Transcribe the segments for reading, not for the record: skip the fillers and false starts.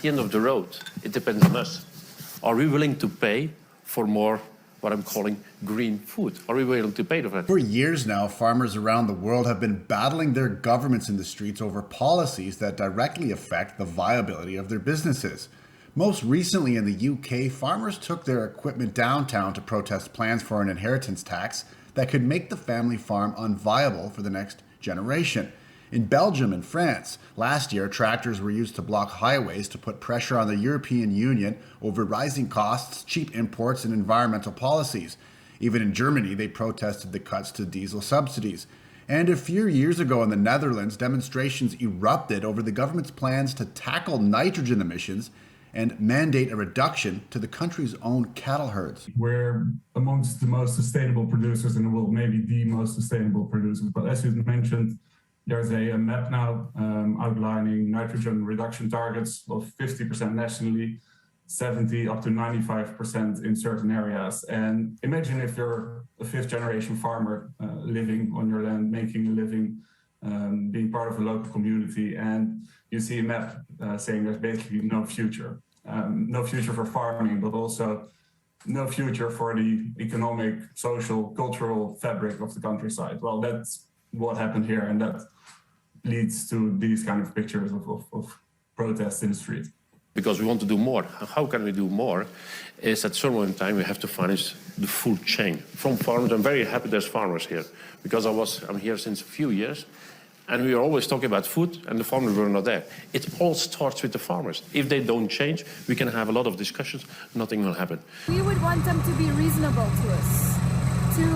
the end of the road, it depends on us. Are we willing to pay for more, what I'm calling green food? Are we willing to pay for that? For years now, farmers around the world have been battling their governments in the streets over policies that directly affect the viability of their businesses. Most recently in the UK, farmers took their equipment downtown to protest plans for an inheritance tax that could make the family farm unviable for the next generation. In Belgium and France, last year, tractors were used to block highways to put pressure on the European Union over rising costs, cheap imports, and environmental policies. Even in Germany, they protested the cuts to diesel subsidies. And a few years ago in the Netherlands, demonstrations erupted over the government's plans to tackle nitrogen emissions and mandate a reduction to the country's own cattle herds. We're amongst the most sustainable producers in the world, maybe the most sustainable producers. But as you mentioned, there's a map now outlining nitrogen reduction targets of 50% nationally, 70 up to 95% in certain areas. And imagine if you're a fifth generation farmer living on your land, making a living, being part of a local community, and you see a map saying there's basically no future. No future for farming, but also no future for the economic, social, cultural fabric of the countryside. Well, that's what happened here, and that leads to these kind of pictures of protests in the street. Because we want to do more. How can we do more? Is at some point in time we have to finish the full chain. From farmers, I'm very happy there's farmers here, because I'm here since a few years, and we are always talking about food, and the farmers were not there. It all starts with the farmers. If they don't change, we can have a lot of discussions, nothing will happen. We would want them to be reasonable to us, to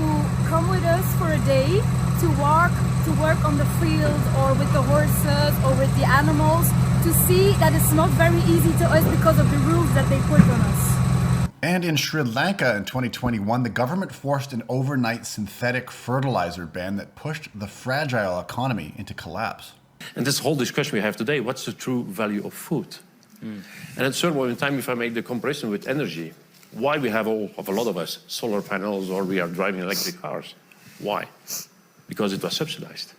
come with us for a day, to work on the field or with the horses or with the animals, to see that it's not very easy to us because of the rules that they put on us. And in Sri Lanka in 2021, the government forced an overnight synthetic fertilizer ban that pushed the fragile economy into collapse. And this whole discussion we have today, what's the true value of food? And at a certain point in time, if I make the comparison with energy, why we have a lot of us solar panels or we are driving electric cars? Why? Because it was subsidized.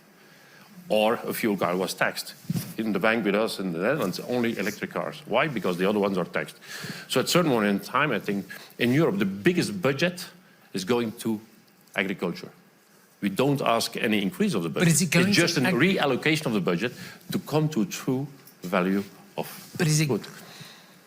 Or a fuel car was taxed. In the bank with us in the Netherlands, only electric cars. Why? Because the other ones are taxed. So at a certain point in time, I think, in Europe, the biggest budget is going to agriculture. We don't ask any increase of the budget. But is it going it's just to a reallocation of the budget to come to true value of food.